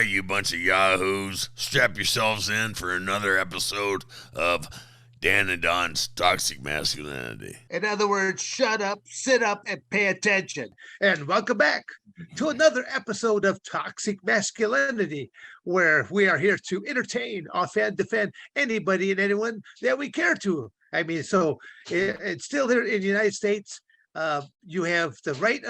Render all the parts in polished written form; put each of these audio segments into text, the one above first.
right, you bunch of yahoos, strap yourselves in for another episode of Dan and Don's Toxic Masculinity. In other words, shut up, sit up, and pay attention. And welcome back to another episode of Toxic Masculinity, where we are here to entertain, offend, defend anybody and anyone that we care to. I mean, so it's still here in the United States. You have the right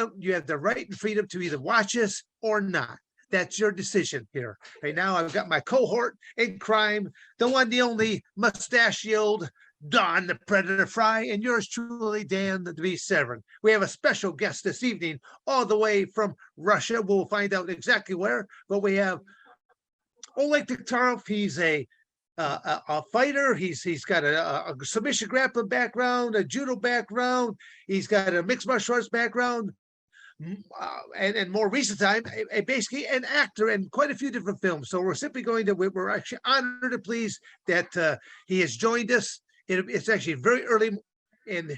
and freedom to either watch us or not. That's your decision here. Right now, I've got my cohort in crime, the one, the only mustachioed Don the Predator Frye, and yours truly, Dan the Beast Severn. We have a special guest this evening, all the way from Russia. We'll find out exactly where, but we have Oleg Taktarov. He's a fighter. He's got a submission grappling background, a judo background. He's got a mixed martial arts background. And more recent time, basically an actor in quite a few different films. So we're actually honored and pleased that he has joined us. It's actually very early in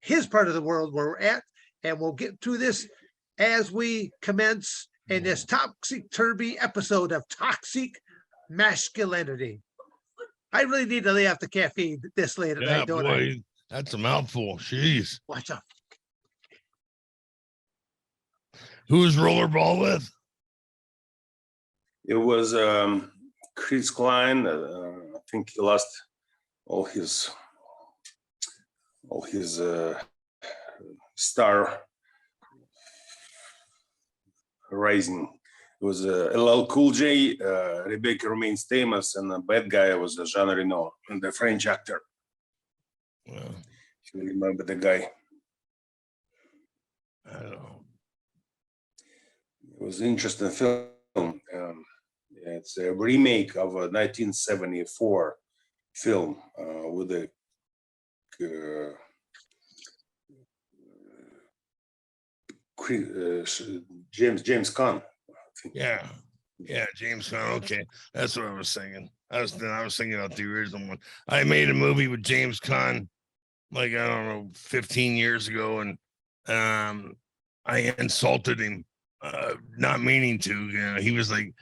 his part of the world where we're at, and we'll get to this as we commence in this topsy-turvy episode of Toxic Masculinity. I really need to lay off the caffeine this late at night, don't I? That's a mouthful. Jeez. Watch out. Who's rollerball with? It was Chris Caan. I think he lost all his star rising. It was LL Cool J, Rebecca remains famous, and the bad guy was Jean Reno, the French actor. Well, if you remember the guy. I don't know. It was an interesting film. It's a remake of a 1974 film with a James Caan. Yeah, James Caan. Okay, that's what I was thinking. I was thinking about the original one. I made a movie with James Caan, like, I don't know, 15 years ago, and I insulted him. Not meaning to. He was like,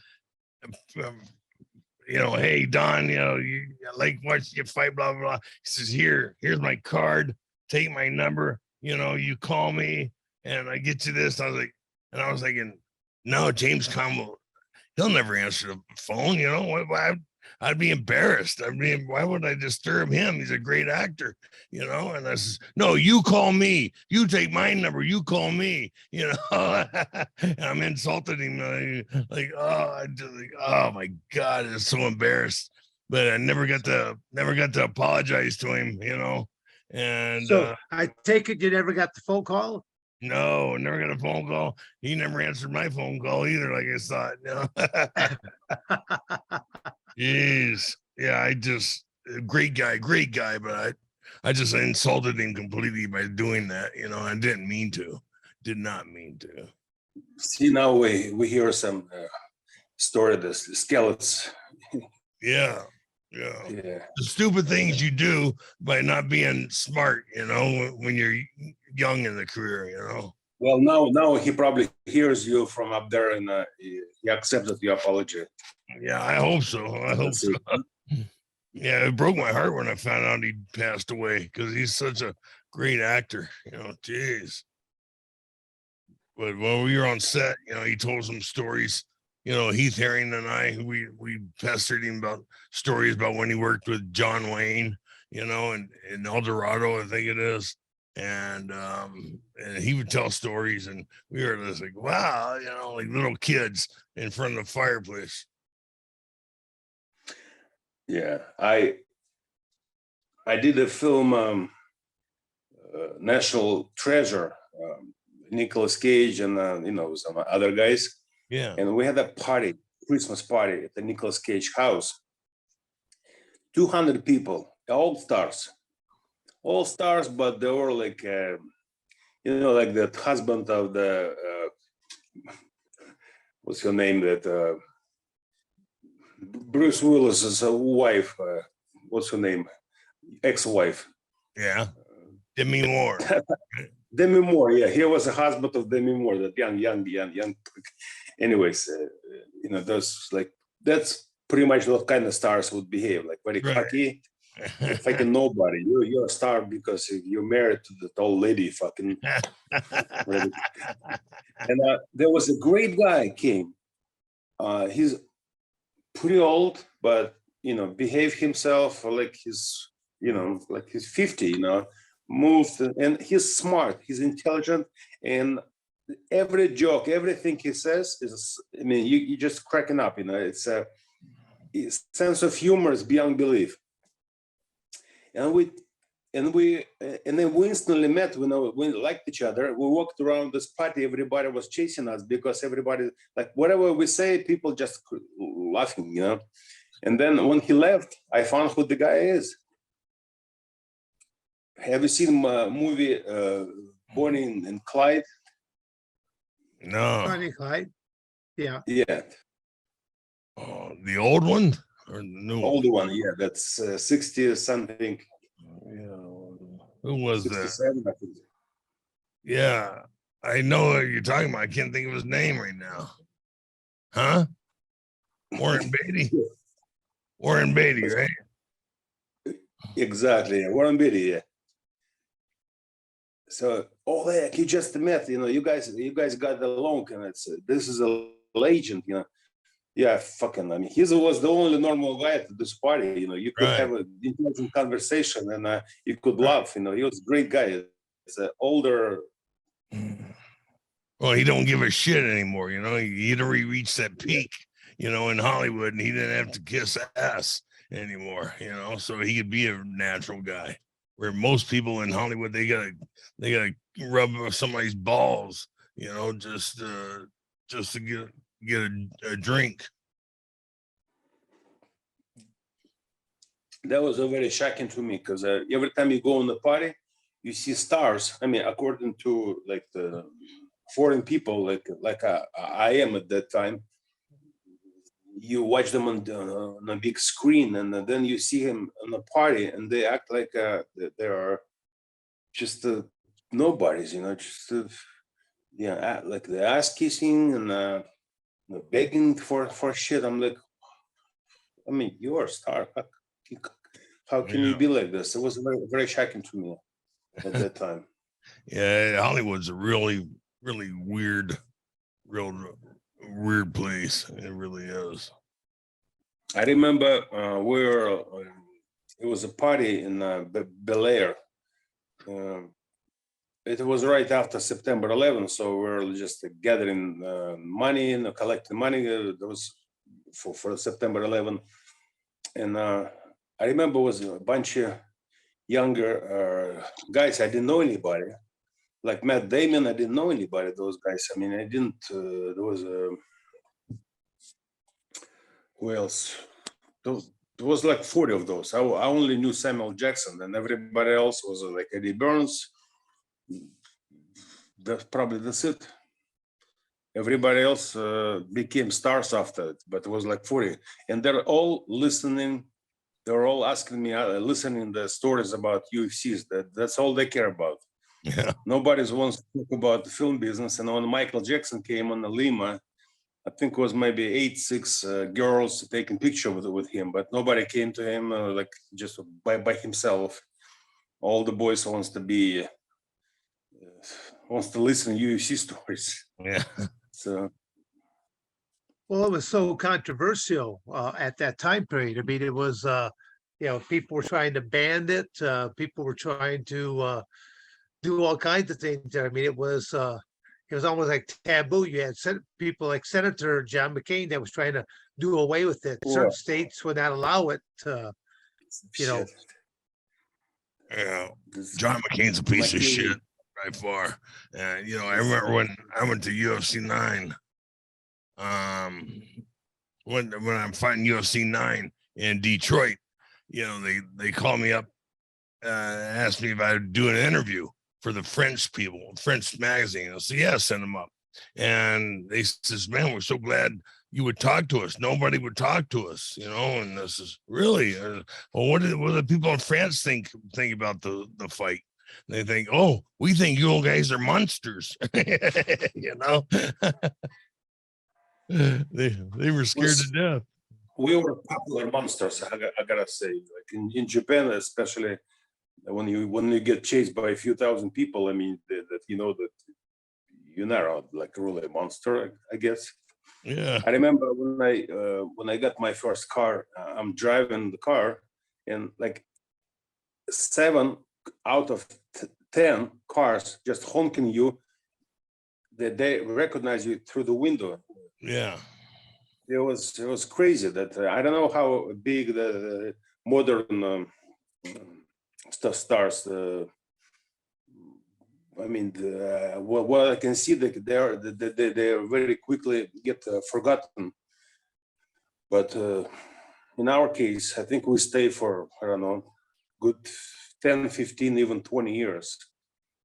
hey Don, you like watch you fight, blah blah blah. He says, here's my card, take my number, you call me and I get you this. I was thinking, no, James Caan he'll never answer the phone. I'd be embarrassed. Why would I disturb him? He's a great actor, and I says, no, you call me. You take my number. You call me, and I'm insulting him. Oh my God, it's so embarrassed. But I never got to apologize to him, And so I take it you never got the phone call? No, never got a phone call. He never answered my phone call either, like I thought. Jeez. Yeah, great guy, but I just insulted him completely by doing that. I didn't mean to. Did not mean to. See, now we hear some story, the skeletons. Yeah. The stupid things you do by not being smart, when you're young in the career, Well, now he probably hears you from up there, and he accepted your apology. Yeah, I hope so. Yeah, it broke my heart when I found out he passed away, because he's such a great actor. Jeez. But when we were on set, he told some stories. Heath Herring and I, we pestered him about stories about when he worked with John Wayne, in El Dorado, I think it is. And he would tell stories, and we were just like, wow, like little kids in front of the fireplace. Yeah, I did a film, National Treasure, Nicolas Cage and some other guys. Yeah. And we had a party, Christmas party at the Nicolas Cage house. 200 people, all stars, but they were like, like the husband of the, what's her name? That Bruce Willis's wife. What's her name? Ex-wife. Yeah. Demi Moore. Demi Moore, yeah, he was a husband of Demi Moore, that young. anyways, those like that's pretty much what kind of stars would behave, like very Right. cocky, fucking nobody. You're a star because you're married to the tall lady, fucking. And there was a great guy came. He's pretty old, but behaved himself like he's like he's 50. Moved, and he's smart. He's intelligent, and every joke, everything he says is. I mean, you just cracking up. It's a sense of humor is beyond belief. And then we instantly met. We liked each other. We walked around this party. Everybody was chasing us because everybody, like, whatever we say, people just laughing, And then when he left, I found who the guy is. Have you seen the movie Bonnie and Clyde? No. Bonnie and Clyde. Yeah. Yeah. Oh, the old one or the new one? Older one, yeah. That's 60 something. Who was that? 67, I think. Yeah, I know what you're talking about. I can't think of his name right now. Huh? Warren Beatty. Warren Beatty, right? Exactly. Yeah. Warren Beatty, yeah. So, Oleg, you just met, you guys got along, and this is a legend, Yeah, fucking, I mean, he was the only normal guy at this party, you could Right. have an intelligent conversation, and you could laugh, he was a great guy. It's an older. Well, he don't give a shit anymore, He'd already reached that peak, in Hollywood, and he didn't have to kiss ass anymore, so he could be a natural guy. Where most people in Hollywood, they gotta rub somebody's balls, just to get a drink. That was very shocking to me because every time you go on the party, you see stars. I mean, according to like the foreign people, like I am at that time, you watch them on a big screen, and then you see him on the party, and they act like they are just nobodies, just like the ass kissing and begging for shit. I'm like, I mean, you're a star. How can you be like this? It was very, very shocking to me at that time. Yeah, Hollywood's a really, really weird place. It really is. I remember it was a party in Bel Air. It was right after September 11th, so we're just gathering money and collecting money. That was for September 11th, and I remember it was a bunch of younger guys. I didn't know anybody. Like Matt Damon, I didn't know anybody. Those guys. I mean, I didn't. There was who else? There was like 40 of those. I only knew Samuel Jackson, and everybody else was like Eddie Burns. That's it. Everybody else became stars after it, but it was like 40, and they're all listening. They're all asking me, listening the stories about UFCs. That's all they care about. Yeah. Nobody wants to talk about the film business. And when Michael Jackson came on the Lima, I think it was maybe 6 girls taking picture with him, but nobody came to him like just by himself. All the boys wants to listen to UFC stories. Yeah. So. Well, it was so controversial at that time period. I mean, it was, people were trying to ban it. People were trying to do all kinds of things. I mean, it was almost like taboo. You had people like Senator John McCain that was trying to do away with it. Certain states would not allow it. Yeah. John McCain's a piece of shit by far. I remember when I went to UFC 9. When I'm fighting UFC 9 in Detroit, they called me up, asked me if I would do an interview for the French magazine. I said, yeah, send them up. And they says, man, we're so glad you would talk to us. Nobody would talk to us, and this is really, well, what do the people in France think about the fight? They think, oh, we think you guys are monsters, They were scared to death. We were popular monsters. I gotta say, like in Japan, especially when you get chased by a few thousand people. I mean, that you know that you're not like really a monster, I guess. Yeah. I remember when I got my first car, I'm driving the car, and like 7 out of 10 cars just honking you, that they recognize you through the window. Yeah. It was crazy. That I don't know how big the modern stars. I mean, what I can see that they very quickly get forgotten. But in our case, I think we stay for, I don't know, good 10, 15, even 20 years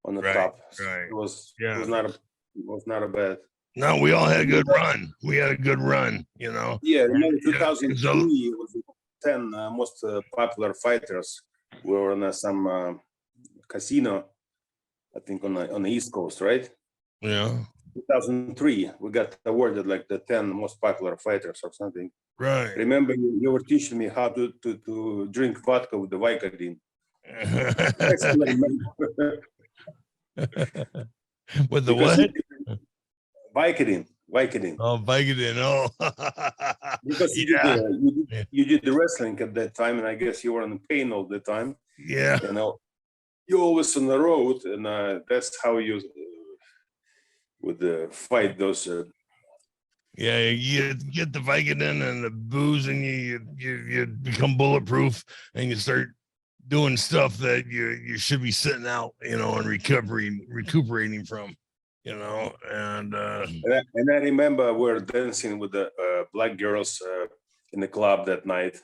on the Right, top. right. It was Yeah. was not a bad. No, we all had a good run. We had a good run, you know. Yeah, you know, Yeah, 2003 it was 10 most popular fighters. We were in some casino, I think on the East Coast, right? Yeah. 2003, we got awarded like the 10 most popular fighters or something. Right. Remember, you were teaching me how to drink vodka with the Vicodin. I still remember. With the Because what? Vicodin. Oh, Vicodin. Oh, Because yeah. you did the wrestling at that time, and I guess you were in pain all the time. Yeah. You know, you're always on the road, and that's how you would fight those. Yeah, you get the Vicodin and the booze, and you become bulletproof, and you start doing stuff that you should be sitting out, you know, and recuperating from, you know, and And I remember we were dancing with the black girls in the club that night.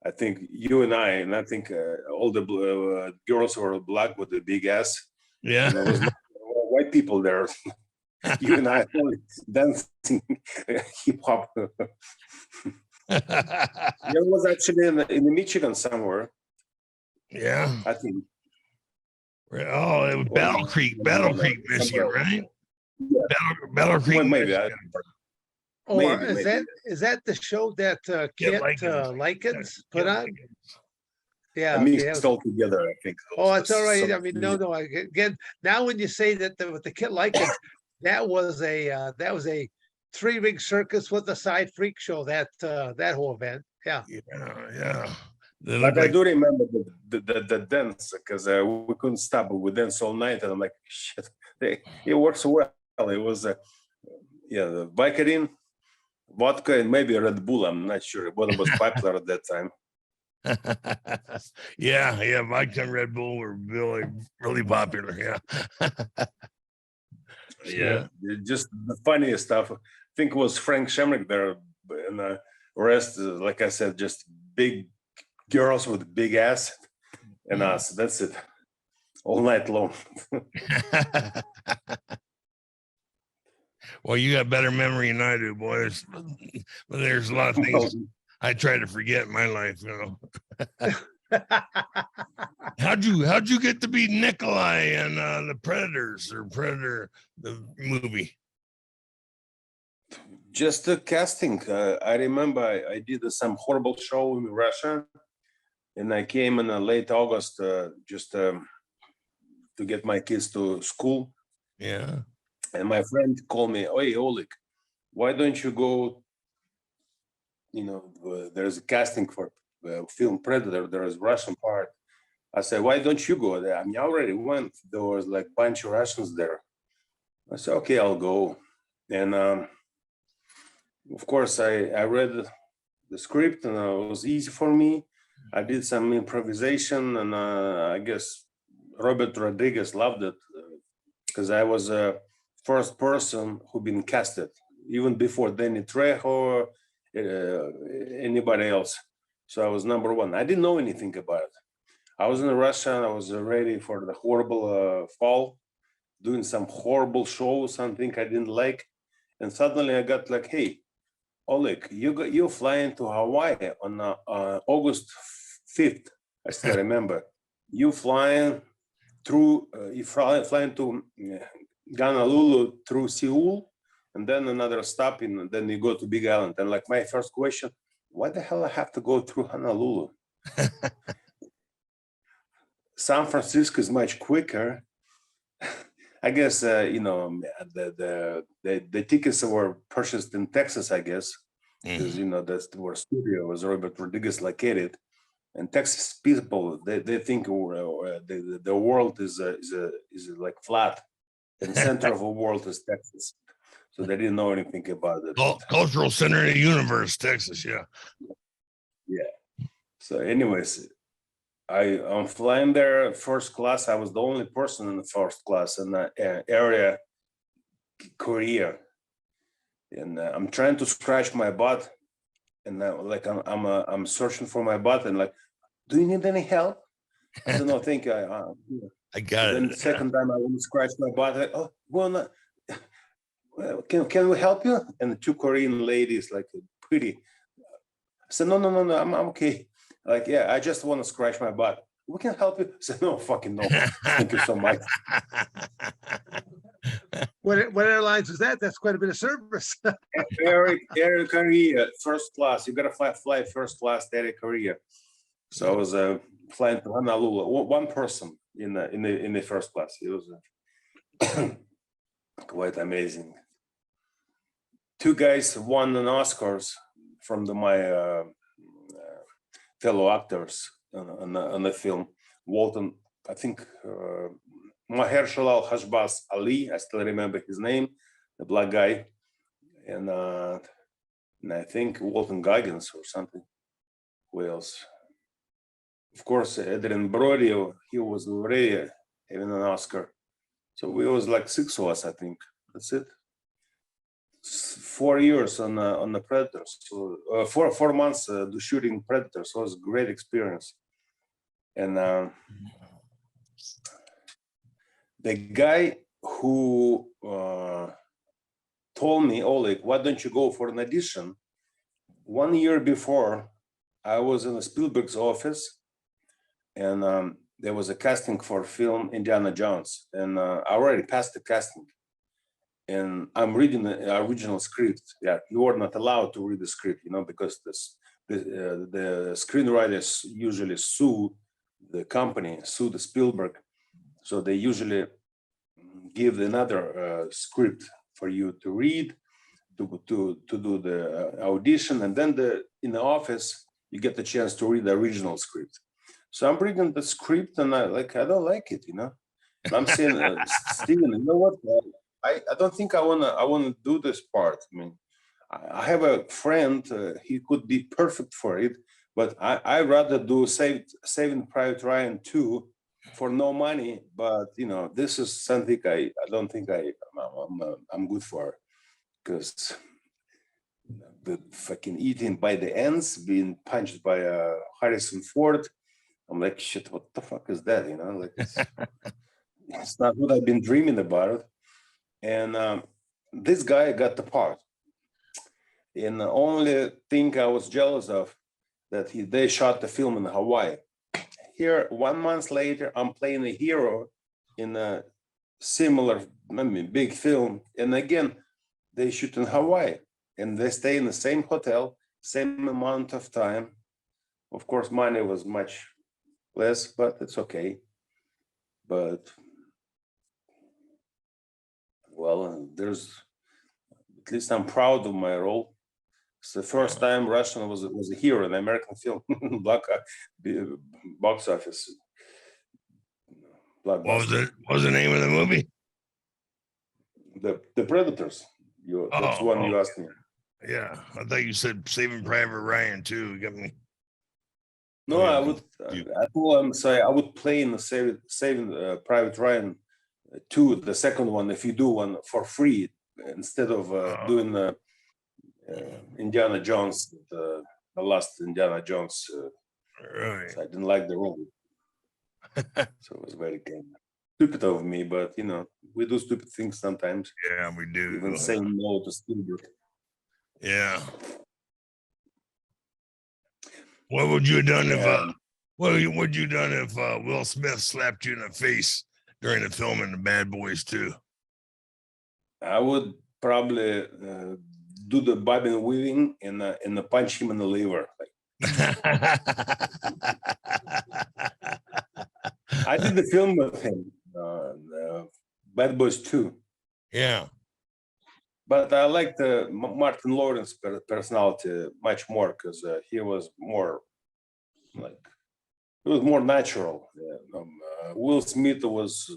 I think you and I think all the girls were black with the big ass. yeah. And there was no white people there. You and I only dancing hip hop. It was actually in the Michigan somewhere, Yeah. I think. Oh, it was Battle Creek, Michigan, right? Yeah. Battle Creek, Well, maybe. Michigan. Or Maybe. is that the show that Kit Likens put on? Yeah, I okay, mixed all together, I think. oh, it's all right. I mean, no, again, now when you say that with the Kit Likens, that was a 3-ring circus with a side freak show, that whole event. Yeah. Yeah. They But look I like, do remember the dance, because we couldn't stop. We danced all night, and I'm like, shit, it works well. It was, the Vicodin, vodka, and maybe Red Bull. I'm not sure what was popular at that time. yeah, vodka and Red Bull were really popular. Yeah. Yeah, just the funniest stuff. I think it was Frank Shamrock there, and the rest, like I said, just big girls with big ass, and us. That's it, all night long. Well, you got better memory than I do, boys. There's a lot of things I try to forget in my life, you know. How'd you get to be Nikolai and the Predators or Predator, the movie? Just the casting. I remember I did some horrible show in Russia, and I came in late August just to get my kids to school. Yeah. And my friend called me, "Hey, Oleg, why don't you go? You know, there's a casting for film Predator. There is Russian part." I said, "Why don't you go there?" I mean, I already went. There was like a bunch of Russians there. I said, "Okay, I'll go." And of course, I read the script, and it was easy for me. I did some improvisation, and I guess Robert Rodriguez loved it, because I was a first person who been casted, even before Danny Trejo or anybody else. So I was number one. I didn't know anything about it. I was in Russia, and I was ready for the horrible fall, doing some horrible show, something I didn't like. And suddenly I got like, "Hey, Oleg, you flying to Hawaii on August 5th. I still remember. You flying through, flying to Honolulu through Seoul, and then another stop, and then you go to Big Island. And like my first question, why the hell I have to go through Honolulu? San Francisco is much quicker. I guess the tickets were purchased in Texas, I guess, because that's where studio was Robert Rodriguez located. And Texas people, they think the world is like flat, and the center of the world is Texas. So they didn't know anything about it. Cultural center of the universe, Texas. Yeah. Yeah. So, anyways, I'm flying there first class. I was the only person in the first class in the area, Korea, and I'm trying to scratch my butt, and I'm searching for my butt, and like, do you need any help? I said, no, thank you. I got it. Then the second time I want to scratch my butt, well, can we help you? And the two Korean ladies, like pretty. I said, no, I'm okay. Like, yeah, I just want to scratch my butt. We can help you. I said, no, fucking no. Thank you so much. What airlines was that? That's quite a bit of service. Air Korea, first class. You gotta fly first class to Air Korea. So I was flying to Honolulu. One person in the first class. It was quite amazing. Two guys won an Oscars from my fellow actors on the film. Walton, I think, Mahershala Hashbaz Ali, I still remember his name, the black guy, and I think Walton Goggins or something. Who else? Of course, Adrian Brody, he was already having an Oscar. So we was like 6 of us, I think. That's it. 4 years on the Predators. So 4 months shooting Predators. So it was a great experience. And the guy who told me, Oleg, why don't you go for an audition? 1 year before, I was in Spielberg's office, and there was a casting for film Indiana Jones, and I already passed the casting. And I'm reading the original script. Yeah, you are not allowed to read the script, because the screenwriters usually sue the company, sue the Spielberg. So they usually give another script for you to read, to do the audition, and then in the office you get the chance to read the original script. So I'm reading the script, and I don't like it, And I'm saying, Steven, you know what? I don't think I wanna do this part. I mean, I have a friend, he could be perfect for it, but I rather do Saving Private Ryan 2 for no money. But this is something I don't think I'm good for, because the fucking eating by the ends, being punched by Harrison Ford. I'm like, shit, what the fuck is that? Like it's not what I've been dreaming about. And this guy got the part. And the only thing I was jealous of, that they shot the film in Hawaii. Here, 1 month later, I'm playing a hero in a similar, big film. And again, they shoot in Hawaii, and they stay in the same hotel, same amount of time. Of course, money was much less, but it's okay. But well, at least I'm proud of my role. It's the first time Russian was a hero in American film, box office. What was the name of the movie? The Predators. That's one you asked me. Yeah, I thought you said Saving Private Ryan too. You got me. No, I would. I told him, I would play in the Saving Private Ryan 2, the second one, if you do one for free instead of doing the Indiana Jones, the last Indiana Jones. Right. So I didn't like the role. So it was very stupid of me, but we do stupid things sometimes. Yeah, we do. Even saying no to Spielberg. Yeah. What would you have done if what would you done if Will Smith slapped you in the face during the filming of Bad Boys 2? I would probably do the bobbing and weaving and punch him in the liver. Like, I did the film with him, Bad Boys 2. Yeah. But I liked Martin Lawrence's personality much more because he was more like, it was more natural. Will Smith was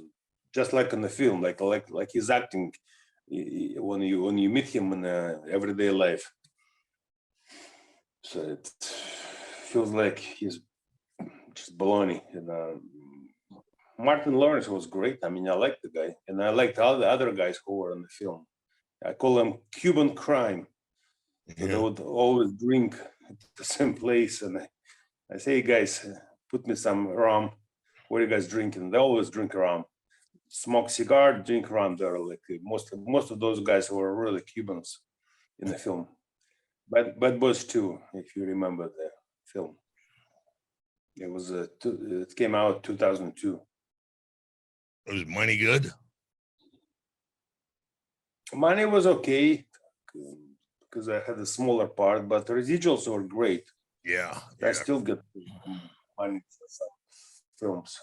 just like in the film, like he's acting when you meet him in everyday life. So it feels like he's just baloney. And Martin Lawrence was great. I mean, I liked the guy, and I liked all the other guys who were in the film. I call them Cuban crime. So they would always drink at the same place, and I say, hey guys, put me some rum. What are you guys drinking? They always drink rum. Smoke cigar, drink rum. They're like most of those guys were really Cubans in the film. Bad Boys 2, if you remember the film. It was it came out 2002. Was money good? Money was okay because I had a smaller part, but the residuals were great. Yeah. I still get money for some films.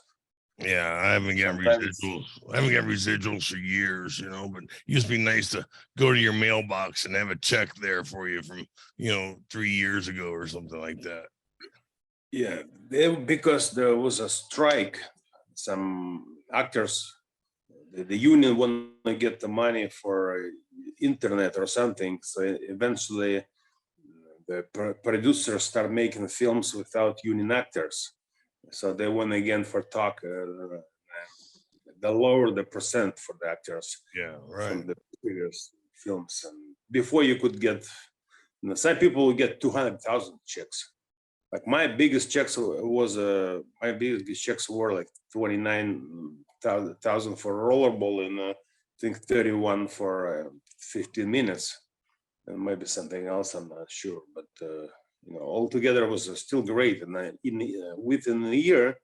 Yeah, I haven't got residuals. I haven't got residuals for years, you know, but it used to be nice to go to your mailbox and have a check there for you from, 3 years ago or something like that. Yeah, because there was a strike, some actors, the union want to get the money for internet or something. So eventually the producers start making films without union actors. So they went again for talk. They lower the percent for the actors. Yeah, right. From the previous films. And before you could get, some people would get 200,000 checks. Like my biggest checks were like 29,000 for rollerball and I think 31 for 15 minutes, and maybe something else. I'm not sure, but altogether it was still great. And within a year,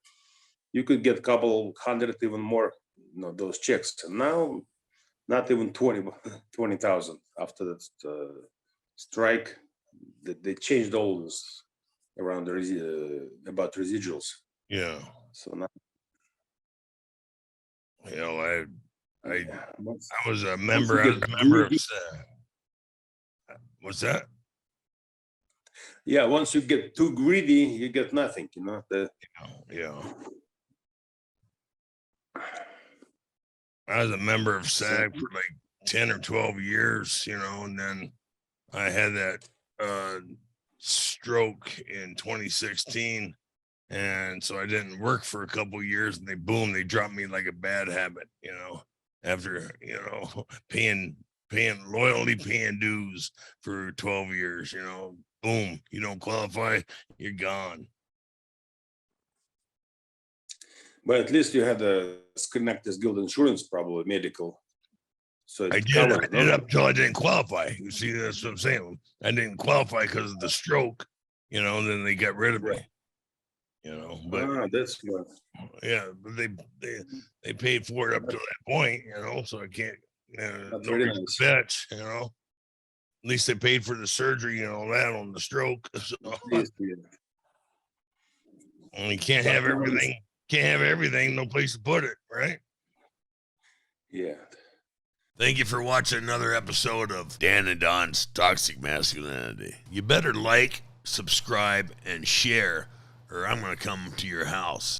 you could get a couple hundred, even more, those checks. And now, not even 20,000 after that strike. They changed all this around about residuals. Yeah. So now, I was a member. I was a member of. What's that? Yeah, once you get too greedy, you get nothing. Yeah. I was a member of SAG for like 10 or 12 years, and then I had that stroke in 2016. And so I didn't work for a couple years, and they dropped me like a bad habit, after, paying dues for 12 years, boom, you don't qualify, you're gone. But at least you had a Screen Actors Guild insurance, probably medical. So I did up until I didn't qualify. You see, that's what I'm saying. I didn't qualify because of the stroke, then they got rid of me. But that's good. Yeah, but they paid for it up to that point, so I can't no reason to bitch, At least they paid for the surgery and all that on the stroke. So. And you can't have everything, no place to put it, right? Yeah. Thank you for watching another episode of Dan and Don's Toxic Masculinity. You better like, subscribe, and share, or I'm going to come to your house.